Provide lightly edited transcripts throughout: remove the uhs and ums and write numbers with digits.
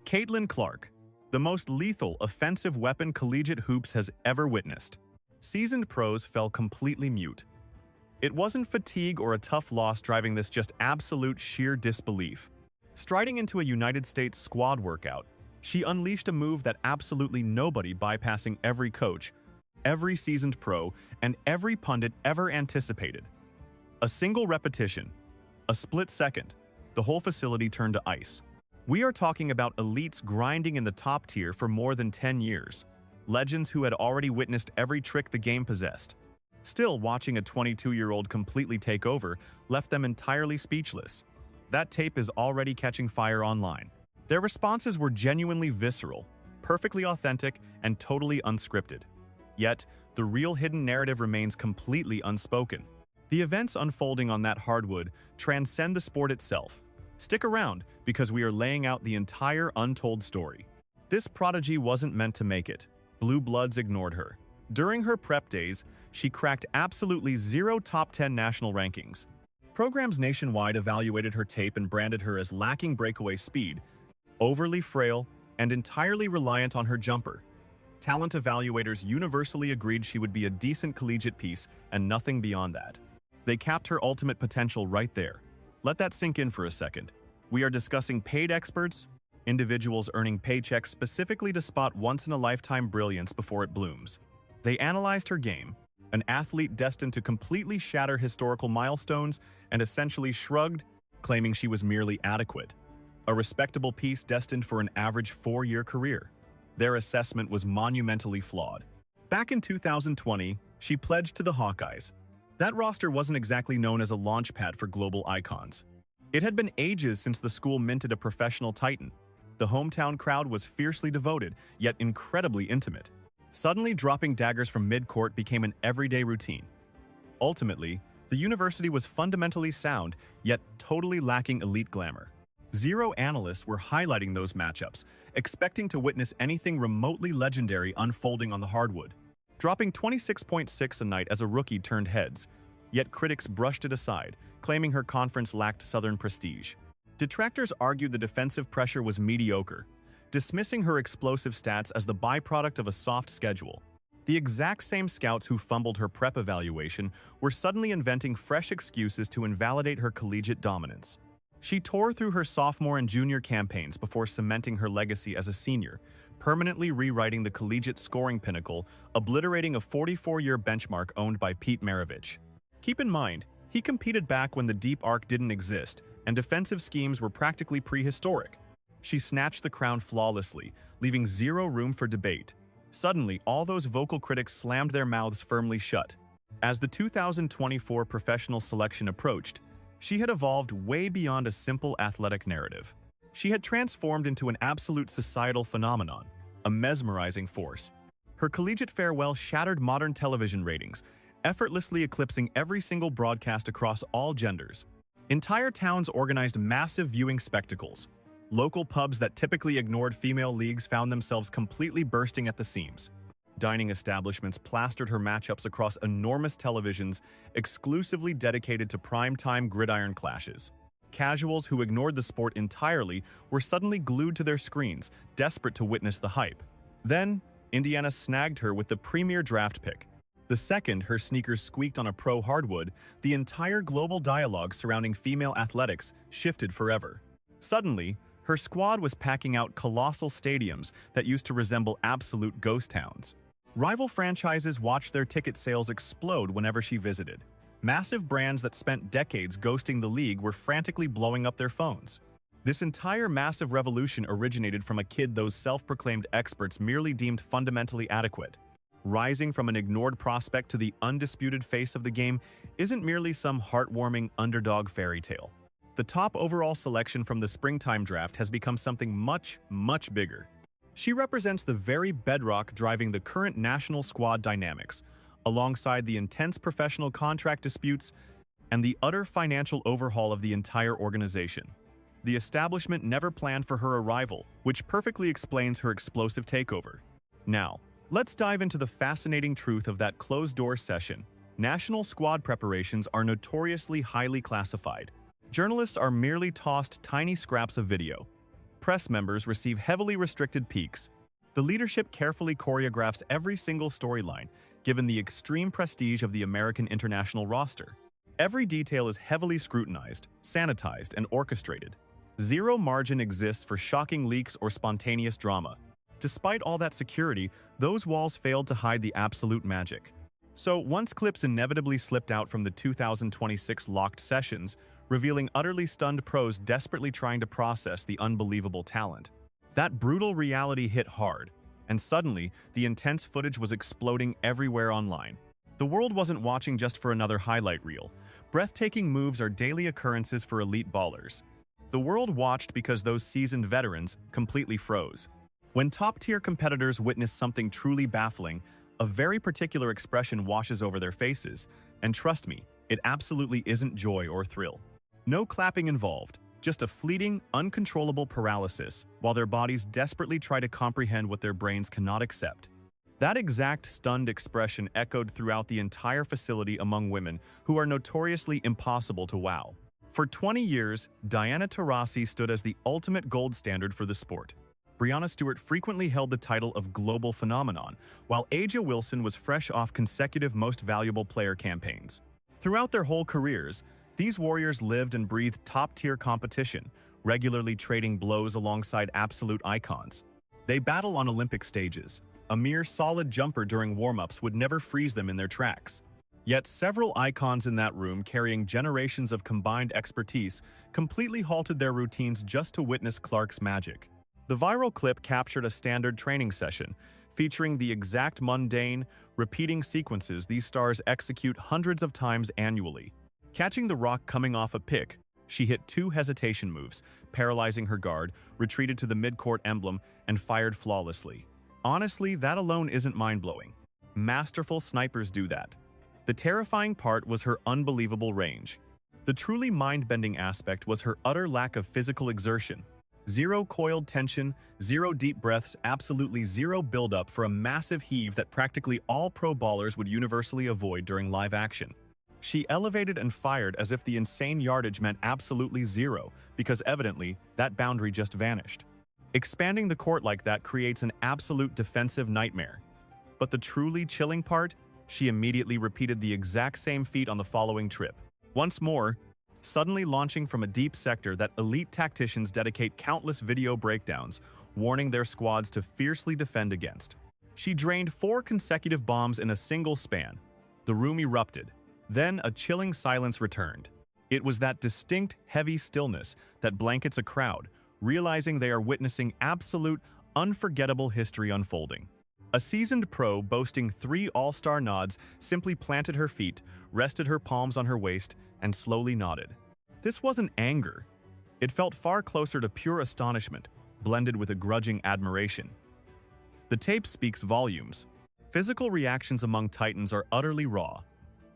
Caitlin Clark, the most lethal offensive weapon collegiate hoops has ever witnessed. Seasoned pros fell completely mute. It wasn't fatigue or a tough loss driving this, just absolute sheer disbelief. Striding into a United States squad workout, she unleashed a move that absolutely nobody, bypassing every coach, every seasoned pro, and every pundit ever anticipated. A single repetition, a split second, the whole facility turned to ice. We are talking about elites grinding in the top tier for more than 10 years. Legends who had already witnessed every trick the game possessed. Still, watching a 22-year-old completely take over left them entirely speechless. That tape is already catching fire online. Their responses were genuinely visceral, perfectly authentic, and totally unscripted. Yet, the real hidden narrative remains completely unspoken. The events unfolding on that hardwood transcend the sport itself. Stick around, because we are laying out the entire untold story. This prodigy wasn't meant to make it. Blue Bloods ignored her. During her prep days, she cracked absolutely zero top 10 national rankings. Programs nationwide evaluated her tape and branded her as lacking breakaway speed, overly frail, and entirely reliant on her jumper. Talent evaluators universally agreed she would be a decent collegiate piece and nothing beyond that. They capped her ultimate potential right there. Let that sink in for a second. We are discussing paid experts, individuals earning paychecks specifically to spot once-in-a-lifetime brilliance before it blooms. They analyzed her game, an athlete destined to completely shatter historical milestones, and essentially shrugged, claiming she was merely adequate. A respectable piece destined for an average 4-year career. Their assessment was monumentally flawed. Back in 2020, she pledged to the Hawkeyes. That roster wasn't exactly known as a launchpad for global icons. It had been ages since the school minted a professional titan. The hometown crowd was fiercely devoted, yet incredibly intimate. Suddenly, dropping daggers from mid-court became an everyday routine. Ultimately, the university was fundamentally sound, yet totally lacking elite glamour. Zero analysts were highlighting those matchups, expecting to witness anything remotely legendary unfolding on the hardwood. Dropping 26.6 a night as a rookie turned heads, yet critics brushed it aside, claiming her conference lacked Southern prestige. Detractors argued the defensive pressure was mediocre, dismissing her explosive stats as the byproduct of a soft schedule. The exact same scouts who fumbled her prep evaluation were suddenly inventing fresh excuses to invalidate her collegiate dominance. She tore through her sophomore and junior campaigns before cementing her legacy as a senior, permanently rewriting the collegiate scoring pinnacle, obliterating a 44-year benchmark owned by Pete Maravich. Keep in mind, he competed back when the deep arc didn't exist and defensive schemes were practically prehistoric. She snatched the crown flawlessly, leaving zero room for debate. Suddenly, all those vocal critics slammed their mouths firmly shut. As the 2024 professional selection approached, she had evolved way beyond a simple athletic narrative. She had transformed into an absolute societal phenomenon, a mesmerizing force. Her collegiate farewell shattered modern television ratings, effortlessly eclipsing every single broadcast across all genders. Entire towns organized massive viewing spectacles. Local pubs that typically ignored female leagues found themselves completely bursting at the seams. Dining establishments plastered her matchups across enormous televisions exclusively dedicated to prime-time gridiron clashes. Casuals who ignored the sport entirely were suddenly glued to their screens, desperate to witness the hype. Then, Indiana snagged her with the premier draft pick. The second her sneakers squeaked on a pro hardwood, the entire global dialogue surrounding female athletics shifted forever. Suddenly, her squad was packing out colossal stadiums that used to resemble absolute ghost towns. Rival franchises watched their ticket sales explode whenever she visited. Massive brands that spent decades ghosting the league were frantically blowing up their phones. This entire massive revolution originated from a kid those self-proclaimed experts merely deemed fundamentally adequate. Rising from an ignored prospect to the undisputed face of the game isn't merely some heartwarming underdog fairy tale. The top overall selection from the springtime draft has become something much, much bigger. She represents the very bedrock driving the current national squad dynamics, alongside the intense professional contract disputes and the utter financial overhaul of the entire organization. The establishment never planned for her arrival, which perfectly explains her explosive takeover. Now, let's dive into the fascinating truth of that closed-door session. National squad preparations are notoriously highly classified. Journalists are merely tossed tiny scraps of video. press members receive heavily restricted peaks. The leadership carefully choreographs every single storyline, given the extreme prestige of the American international roster. Every detail is heavily scrutinized, sanitized, and orchestrated. Zero margin exists for shocking leaks or spontaneous drama. Despite all that security, those walls failed to hide the absolute magic. So, once clips inevitably slipped out from the 2026 locked sessions, revealing utterly stunned pros desperately trying to process the unbelievable talent. That brutal reality hit hard, and suddenly, the intense footage was exploding everywhere online. The world wasn't watching just for another highlight reel. Breathtaking moves are daily occurrences for elite ballers. The world watched because those seasoned veterans completely froze. When top-tier competitors witness something truly baffling, a very particular expression washes over their faces, and trust me, it absolutely isn't joy or thrill. No clapping involved, just a fleeting, uncontrollable paralysis, while their bodies desperately try to comprehend what their brains cannot accept. That exact stunned expression echoed throughout the entire facility among women who are notoriously impossible to wow. For 20 years, Diana Taurasi stood as the ultimate gold standard for the sport. Breanna Stewart frequently held the title of global phenomenon, while A'ja Wilson was fresh off consecutive most valuable player campaigns. Throughout their whole careers, these warriors lived and breathed top-tier competition, regularly trading blows alongside absolute icons. They battle on Olympic stages. A mere solid jumper during warm-ups would never freeze them in their tracks. Yet several icons in that room carrying generations of combined expertise completely halted their routines just to witness Clark's magic. The viral clip captured a standard training session, featuring the exact mundane, repeating sequences these stars execute hundreds of times annually. Catching the rock coming off a pick, she hit 2 hesitation moves, paralyzing her guard, retreated to the mid-court emblem, and fired flawlessly. Honestly, that alone isn't mind-blowing. Masterful snipers do that. The terrifying part was her unbelievable range. The truly mind-bending aspect was her utter lack of physical exertion. Zero coiled tension, zero deep breaths, absolutely zero buildup for a massive heave that practically all pro ballers would universally avoid during live action. She elevated and fired as if the insane yardage meant absolutely zero, because evidently, that boundary just vanished. Expanding the court like that creates an absolute defensive nightmare. But the truly chilling part? She immediately repeated the exact same feat on the following trip. Once more, suddenly launching from a deep sector that elite tacticians dedicate countless video breakdowns, warning their squads to fiercely defend against. She drained 4 consecutive bombs in a single span. The room erupted. Then a chilling silence returned. It was that distinct, heavy stillness that blankets a crowd, realizing they are witnessing absolute, unforgettable history unfolding. A seasoned pro boasting 3 all-star nods simply planted her feet, rested her palms on her waist, and slowly nodded. This wasn't anger. It felt far closer to pure astonishment, blended with a grudging admiration. The tape speaks volumes. Physical reactions among Titans are utterly raw.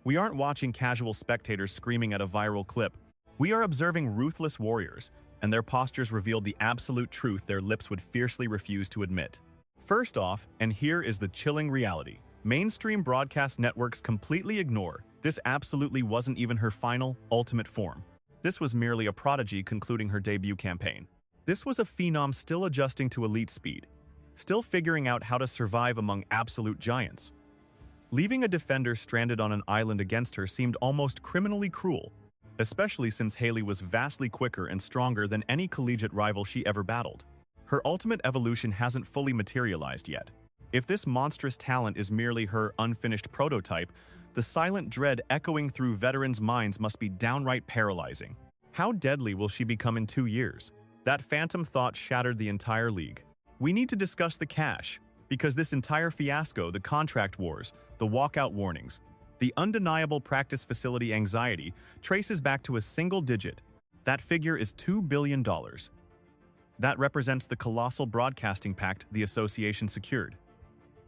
We aren't watching casual spectators screaming at a viral clip. We are observing ruthless warriors, and their postures revealed the absolute truth their lips would fiercely refuse to admit. First off, and here is the chilling reality, mainstream broadcast networks completely ignore this absolutely wasn't even her final, ultimate form. This was merely a prodigy concluding her debut campaign. This was a phenom still adjusting to elite speed, still figuring out how to survive among absolute giants. Leaving a defender stranded on an island against her seemed almost criminally cruel, especially since Haley was vastly quicker and stronger than any collegiate rival she ever battled. Her ultimate evolution hasn't fully materialized yet. If this monstrous talent is merely her unfinished prototype, the silent dread echoing through veterans' minds must be downright paralyzing. How deadly will she become in 2 years? That phantom thought shattered the entire league. We need to discuss the cash, because this entire fiasco, the contract wars, the walkout warnings, the undeniable practice facility anxiety, traces back to a single digit. That figure is $2 billion. That represents the colossal broadcasting pact the association secured.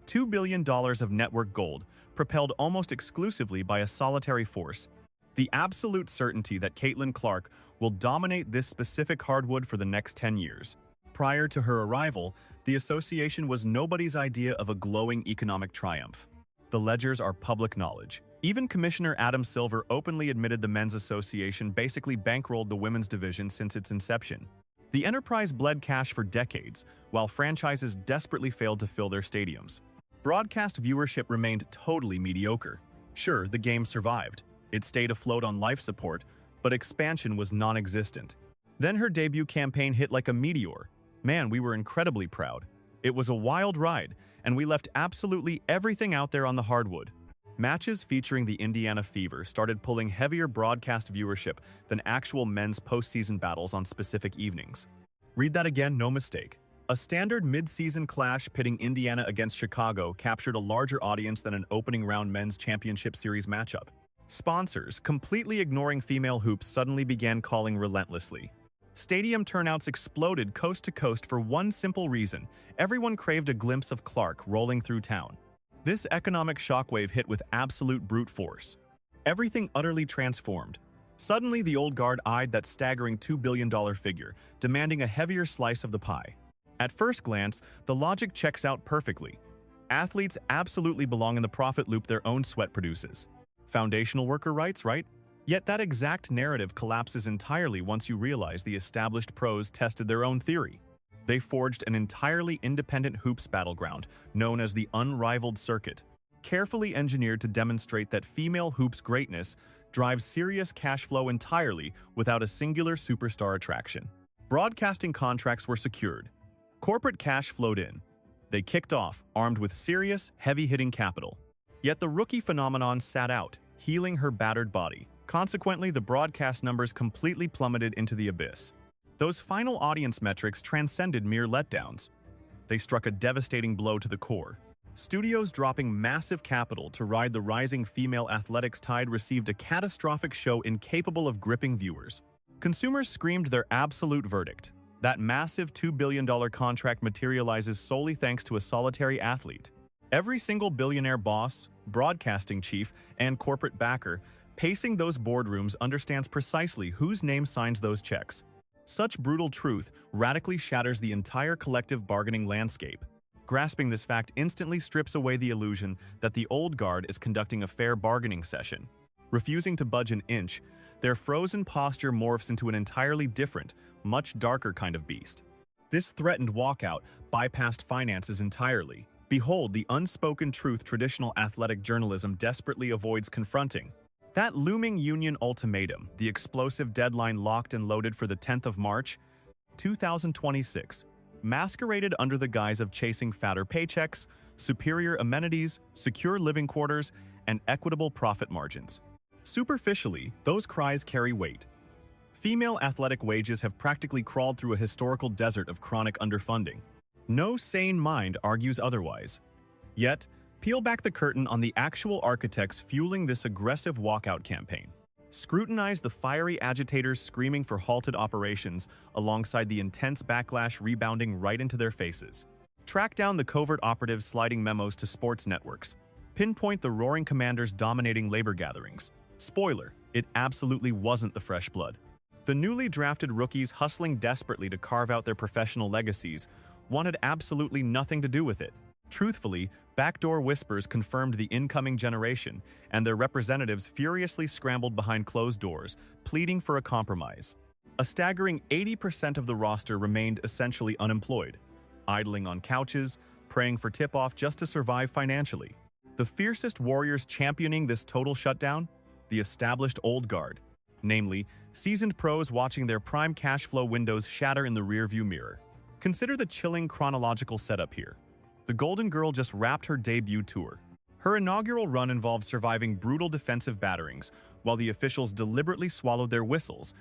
$2 billion of network gold, propelled almost exclusively by a solitary force. The absolute certainty that Caitlin Clark will dominate this specific hardwood for the next 10 years. Prior to her arrival, the association was nobody's idea of a glowing economic triumph. The ledgers are public knowledge. Even Commissioner Adam Silver openly admitted the Men's Association basically bankrolled the women's division since its inception. The enterprise bled cash for decades, while franchises desperately failed to fill their stadiums. Broadcast viewership remained totally mediocre. Sure, the game survived. It stayed afloat on life support, but expansion was non-existent. Then her debut campaign hit like a meteor. Man, we were incredibly proud. It was a wild ride, and we left absolutely everything out there on the hardwood. Matches featuring the Indiana Fever started pulling heavier broadcast viewership than actual men's postseason battles on specific evenings. Read that again, no mistake. A standard mid-season clash pitting Indiana against Chicago captured a larger audience than an opening round men's championship series matchup. Sponsors, completely ignoring female hoops, suddenly began calling relentlessly. Stadium turnouts exploded coast to coast for one simple reason: everyone craved a glimpse of Clark rolling through town. This economic shockwave hit with absolute brute force. Everything utterly transformed. Suddenly, the old guard eyed that staggering $2 billion figure, demanding a heavier slice of the pie. At first glance, the logic checks out perfectly. Athletes absolutely belong in the profit loop their own sweat produces. Foundational worker rights, right? Yet that exact narrative collapses entirely once you realize the established pros tested their own theory. They forged an entirely independent hoops battleground, known as the Unrivaled Circuit, carefully engineered to demonstrate that female hoops greatness drives serious cash flow entirely without a singular superstar attraction. Broadcasting contracts were secured. Corporate cash flowed in. They kicked off, armed with serious, heavy-hitting capital. Yet the rookie phenomenon sat out, healing her battered body. Consequently, the broadcast numbers completely plummeted into the abyss. Those final audience metrics transcended mere letdowns. They struck a devastating blow to the core. Studios dropping massive capital to ride the rising female athletics tide received a catastrophic show incapable of gripping viewers. Consumers screamed their absolute verdict. That massive $2 billion contract materializes solely thanks to a solitary athlete. Every single billionaire boss, broadcasting chief, and corporate backer pacing those boardrooms understands precisely whose name signs those checks. Such brutal truth radically shatters the entire collective bargaining landscape. Grasping this fact instantly strips away the illusion that the old guard is conducting a fair bargaining session. Refusing to budge an inch, their frozen posture morphs into an entirely different, much darker kind of beast. This threatened walkout bypassed finances entirely. Behold the unspoken truth traditional athletic journalism desperately avoids confronting. That looming union ultimatum, the explosive deadline locked and loaded for the 10th of March, 2026, masqueraded under the guise of chasing fatter paychecks, superior amenities, secure living quarters, and equitable profit margins. Superficially, those cries carry weight. Female athletic wages have practically crawled through a historical desert of chronic underfunding. No sane mind argues otherwise. Yet, peel back the curtain on the actual architects fueling this aggressive walkout campaign. Scrutinize the fiery agitators screaming for halted operations alongside the intense backlash rebounding right into their faces. Track down the covert operatives sliding memos to sports networks. Pinpoint the roaring commanders dominating labor gatherings. Spoiler, it absolutely wasn't the fresh blood. The newly drafted rookies hustling desperately to carve out their professional legacies wanted absolutely nothing to do with it. Truthfully, backdoor whispers confirmed the incoming generation, and their representatives furiously scrambled behind closed doors, pleading for a compromise. A staggering 80% of the roster remained essentially unemployed, idling on couches, praying for tip-off just to survive financially. The fiercest warriors championing this total shutdown? The established old guard. Namely, seasoned pros watching their prime cash flow windows shatter in the rearview mirror. Consider the chilling chronological setup here. The Golden Girl just wrapped her debut tour. Her inaugural run involved surviving brutal defensive batterings, while the officials deliberately swallowed their whistles,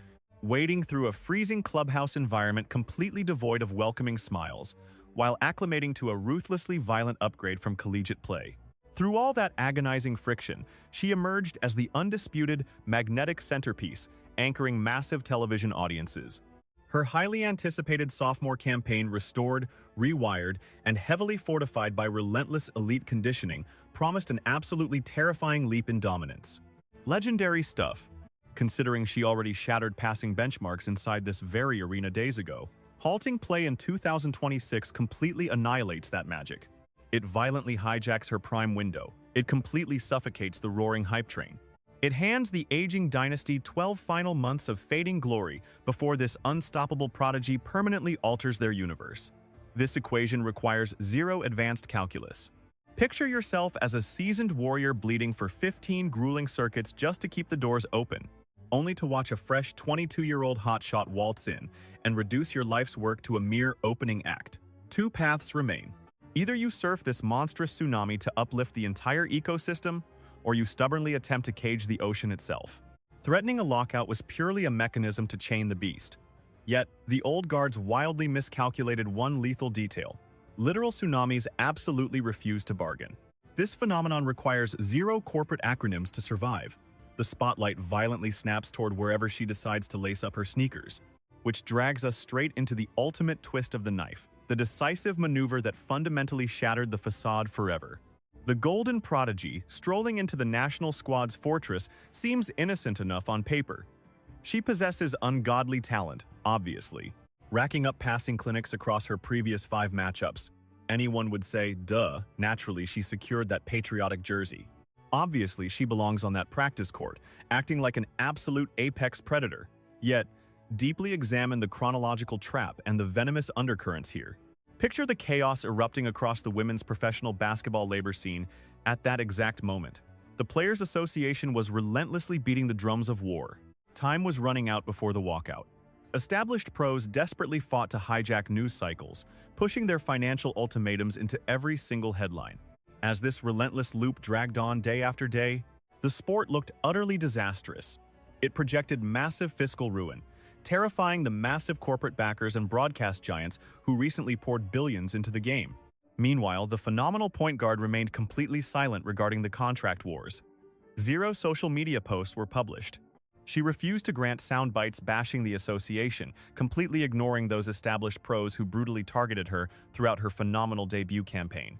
wading through a freezing clubhouse environment completely devoid of welcoming smiles, while acclimating to a ruthlessly violent upgrade from collegiate play. Through all that agonizing friction, she emerged as the undisputed, magnetic centerpiece, anchoring massive television audiences. Her highly anticipated sophomore campaign, restored, rewired, and heavily fortified by relentless elite conditioning, promised an absolutely terrifying leap in dominance. Legendary stuff, considering she already shattered passing benchmarks inside this very arena days ago. Halting play in 2026 completely annihilates that magic. It violently hijacks her prime window. It completely suffocates the roaring hype train. It hands the aging dynasty 12 final months of fading glory before this unstoppable prodigy permanently alters their universe. This equation requires zero advanced calculus. Picture yourself as a seasoned warrior bleeding for 15 grueling circuits just to keep the doors open, only to watch a fresh 22-year-old hotshot waltz in and reduce your life's work to a mere opening act. Two paths remain. Either you surf this monstrous tsunami to uplift the entire ecosystem, or you stubbornly attempt to cage the ocean itself. Threatening a lockout was purely a mechanism to chain the beast. Yet, the old guards wildly miscalculated one lethal detail. Literal tsunamis absolutely refuse to bargain. This phenomenon requires zero corporate acronyms to survive. The spotlight violently snaps toward wherever she decides to lace up her sneakers, which drags us straight into the ultimate twist of the knife, the decisive maneuver that fundamentally shattered the facade forever. The golden prodigy, strolling into the national squad's fortress, seems innocent enough on paper. She possesses ungodly talent, obviously, racking up passing clinics across her previous 5 matchups. Anyone would say, duh, naturally she secured that patriotic jersey. Obviously she belongs on that practice court, acting like an absolute apex predator. Yet, deeply examine the chronological trap and the venomous undercurrents here. Picture the chaos erupting across the women's professional basketball labor scene at that exact moment. The Players Association was relentlessly beating the drums of war. Time was running out before the walkout. Established pros desperately fought to hijack news cycles, pushing their financial ultimatums into every single headline. As this relentless loop dragged on day after day, the sport looked utterly disastrous. It projected massive fiscal ruin, terrifying the massive corporate backers and broadcast giants who recently poured billions into the game. Meanwhile, the phenomenal point guard remained completely silent regarding the contract wars. Zero social media posts were published. She refused to grant sound bites bashing the association, completely ignoring those established pros who brutally targeted her throughout her phenomenal debut campaign.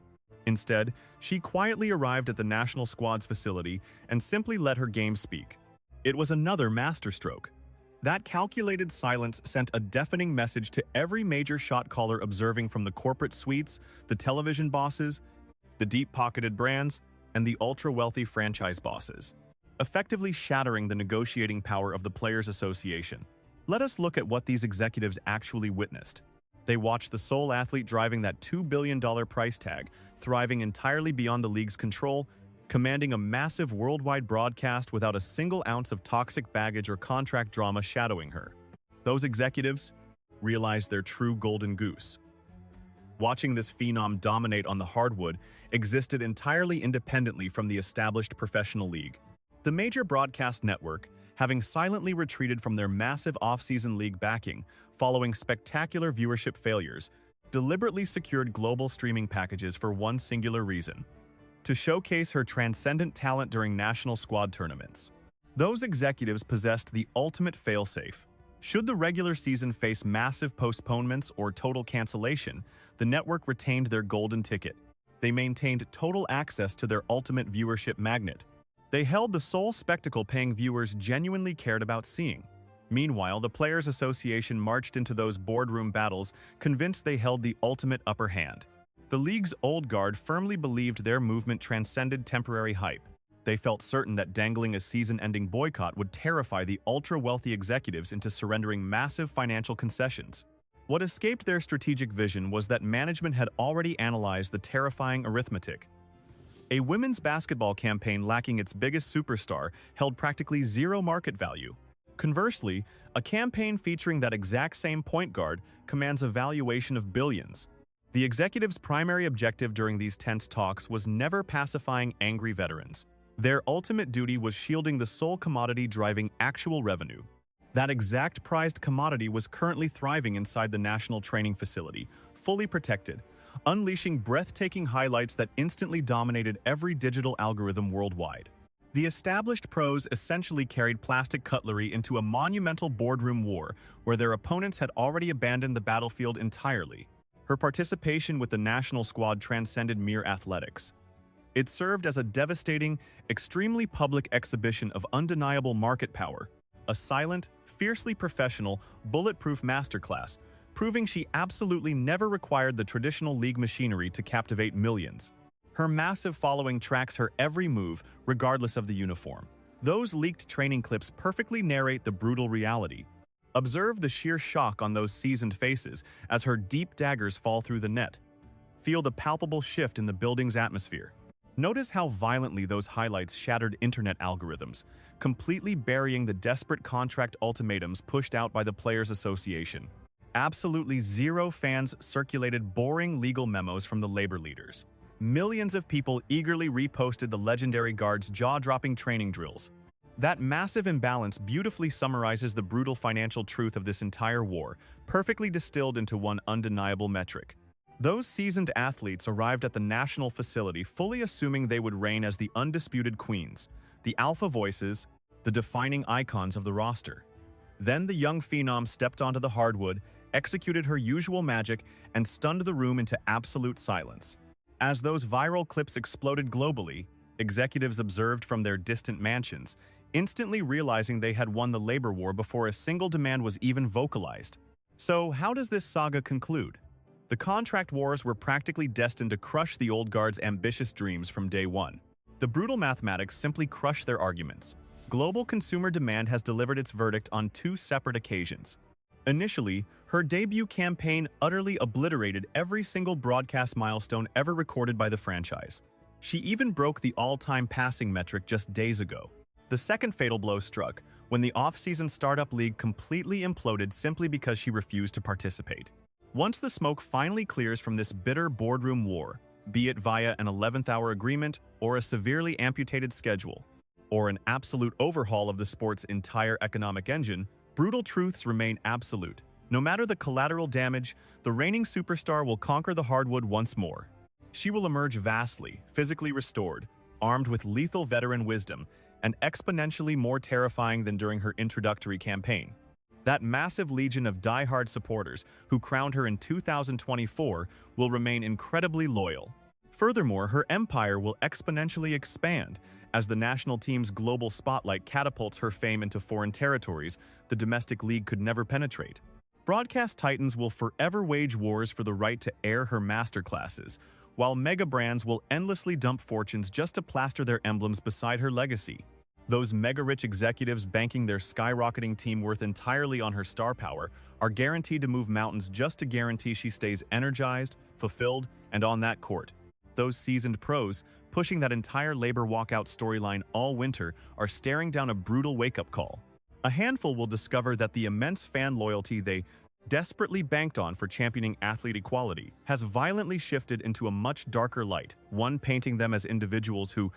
Instead, she quietly arrived at the national squad's facility and simply let her game speak. It was another masterstroke. That calculated silence sent a deafening message to every major shot caller observing, from the corporate suites, the television bosses, the deep-pocketed brands, and the ultra-wealthy franchise bosses, effectively shattering the negotiating power of the Players Association. Let us look at what these executives actually witnessed. They watched the sole athlete driving that $2 billion price tag, thriving entirely beyond the league's control, commanding a massive worldwide broadcast without a single ounce of toxic baggage or contract drama shadowing her. Those executives realized their true golden goose. Watching this phenom dominate on the hardwood existed entirely independently from the established professional league. The major broadcast network, having silently retreated from their massive off-season league backing following spectacular viewership failures, deliberately secured global streaming packages for one singular reason: to showcase her transcendent talent during national squad tournaments. Those executives possessed the ultimate failsafe. Should the regular season face massive postponements or total cancellation, the network retained their golden ticket. They maintained total access to their ultimate viewership magnet. They held the sole spectacle paying viewers genuinely cared about seeing. Meanwhile, the Players Association marched into those boardroom battles convinced they held the ultimate upper hand. The league's old guard firmly believed their movement transcended temporary hype. They felt certain that dangling a season-ending boycott would terrify the ultra-wealthy executives into surrendering massive financial concessions. What escaped their strategic vision was that management had already analyzed the terrifying arithmetic. A women's basketball campaign lacking its biggest superstar held practically zero market value. Conversely, a campaign featuring that exact same point guard commands a valuation of billions. The executives' primary objective during these tense talks was never pacifying angry veterans. Their ultimate duty was shielding the sole commodity driving actual revenue. That exact prized commodity was currently thriving inside the national training facility, fully protected, unleashing breathtaking highlights that instantly dominated every digital algorithm worldwide. The established pros essentially carried plastic cutlery into a monumental boardroom war where their opponents had already abandoned the battlefield entirely. Her participation with the national squad transcended mere athletics. It served as a devastating, extremely public exhibition of undeniable market power, a silent, fiercely professional, bulletproof masterclass, proving she absolutely never required the traditional league machinery to captivate millions. Her massive following tracks her every move, regardless of the uniform. Those leaked training clips perfectly narrate the brutal reality. Observe the sheer shock on those seasoned faces as her deep daggers fall through the net. Feel the palpable shift in the building's atmosphere. Notice how violently those highlights shattered internet algorithms, completely burying the desperate contract ultimatums pushed out by the Players Association. Absolutely zero fans circulated boring legal memos from the labor leaders. Millions of people eagerly reposted the legendary guard's jaw-dropping training drills. That massive imbalance beautifully summarizes the brutal financial truth of this entire war, perfectly distilled into one undeniable metric. Those seasoned athletes arrived at the national facility fully assuming they would reign as the undisputed queens, the alpha voices, the defining icons of the roster. Then the young phenom stepped onto the hardwood, executed her usual magic, and stunned the room into absolute silence. As those viral clips exploded globally, executives observed from their distant mansions, instantly realizing they had won the labor war before a single demand was even vocalized. So, how does this saga conclude? The contract wars were practically destined to crush the old guard's ambitious dreams from day one. The brutal mathematics simply crushed their arguments. Global consumer demand has delivered its verdict on two separate occasions. Initially, her debut campaign utterly obliterated every single broadcast milestone ever recorded by the franchise. She even broke the all-time passing metric just days ago. The second fatal blow struck when the off-season startup league completely imploded simply because she refused to participate. Once the smoke finally clears from this bitter boardroom war, be it via an 11th-hour agreement or a severely amputated schedule, or an absolute overhaul of the sport's entire economic engine, brutal truths remain absolute. No matter the collateral damage, the reigning superstar will conquer the hardwood once more. She will emerge vastly, physically restored, armed with lethal veteran wisdom, and exponentially more terrifying than during her introductory campaign. That massive legion of die-hard supporters who crowned her in 2024 will remain incredibly loyal. Furthermore, her empire will exponentially expand as the national team's global spotlight catapults her fame into foreign territories the domestic league could never penetrate. Broadcast titans will forever wage wars for the right to air her masterclasses, while mega brands will endlessly dump fortunes just to plaster their emblems beside her legacy. Those mega-rich executives banking their skyrocketing team worth entirely on her star power are guaranteed to move mountains just to guarantee she stays energized, fulfilled, and on that court. Those seasoned pros, pushing that entire labor walkout storyline all winter, are staring down a brutal wake-up call. A handful will discover that the immense fan loyalty they desperately banked on for championing athlete equality has violently shifted into a much darker light, one painting them as individuals who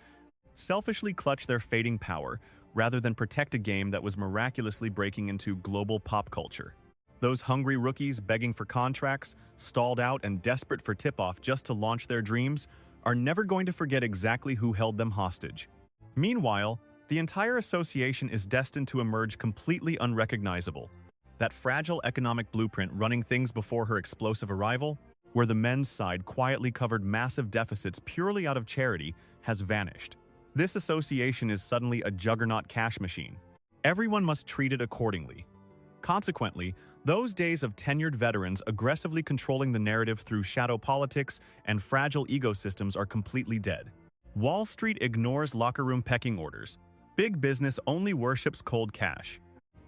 selfishly clutch their fading power rather than protect a game that was miraculously breaking into global pop culture. Those hungry rookies begging for contracts, stalled out and desperate for tip-off just to launch their dreams, are never going to forget exactly who held them hostage. Meanwhile, the entire association is destined to emerge completely unrecognizable. That fragile economic blueprint running things before her explosive arrival, where the men's side quietly covered massive deficits purely out of charity, has vanished. This association is suddenly a juggernaut cash machine. Everyone must treat it accordingly. Consequently, those days of tenured veterans aggressively controlling the narrative through shadow politics and fragile ecosystems are completely dead. Wall Street ignores locker room pecking orders. Big business only worships cold cash.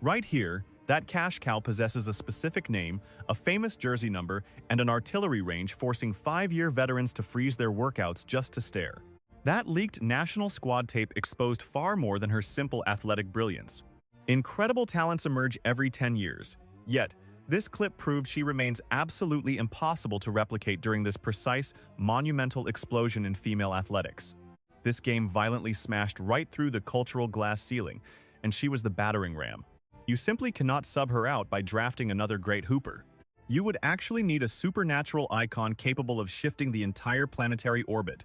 Right here, that cash cow possesses a specific name, a famous jersey number, and an artillery range forcing 5-year veterans to freeze their workouts just to stare. That leaked national squad tape exposed far more than her simple athletic brilliance. Incredible talents emerge every 10 years. Yet, this clip proved she remains absolutely impossible to replicate during this precise, monumental explosion in female athletics. This game violently smashed right through the cultural glass ceiling, and she was the battering ram. You simply cannot sub her out by drafting another great hooper. You would actually need a supernatural icon capable of shifting the entire planetary orbit.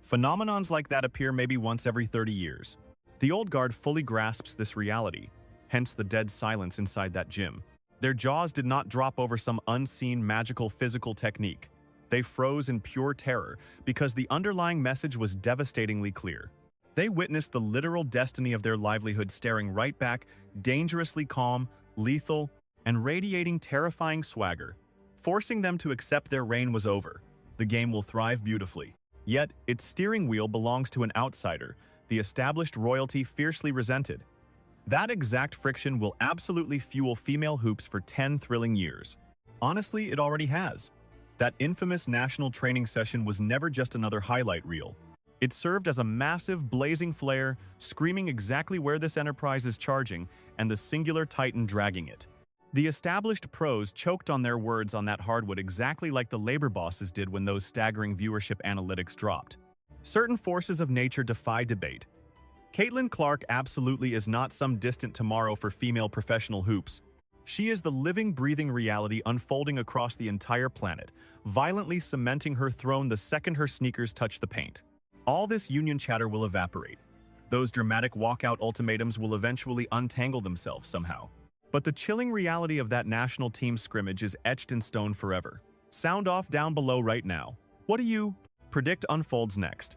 Phenomenons like that appear maybe once every 30 years. The old guard fully grasps this reality, hence the dead silence inside that gym. Their jaws did not drop over some unseen magical physical technique. They froze in pure terror because the underlying message was devastatingly clear. They witnessed the literal destiny of their livelihood staring right back, dangerously calm, lethal, and radiating terrifying swagger, forcing them to accept their reign was over. The game will thrive beautifully. Yet, its steering wheel belongs to an outsider, the established royalty fiercely resented. That exact friction will absolutely fuel female hoops for 10 thrilling years. Honestly, it already has. That infamous national training session was never just another highlight reel. It served as a massive, blazing flare, screaming exactly where this enterprise is charging and the singular titan dragging it. The established pros choked on their words on that hardwood exactly like the labor bosses did when those staggering viewership analytics dropped. Certain forces of nature defy debate. Caitlin Clark absolutely is not some distant tomorrow for female professional hoops. She is the living, breathing reality unfolding across the entire planet, violently cementing her throne the second her sneakers touch the paint. All this union chatter will evaporate. Those dramatic walkout ultimatums will eventually untangle themselves somehow. But the chilling reality of that national team scrimmage is etched in stone forever. Sound off down below right now. What do you predict unfolds next?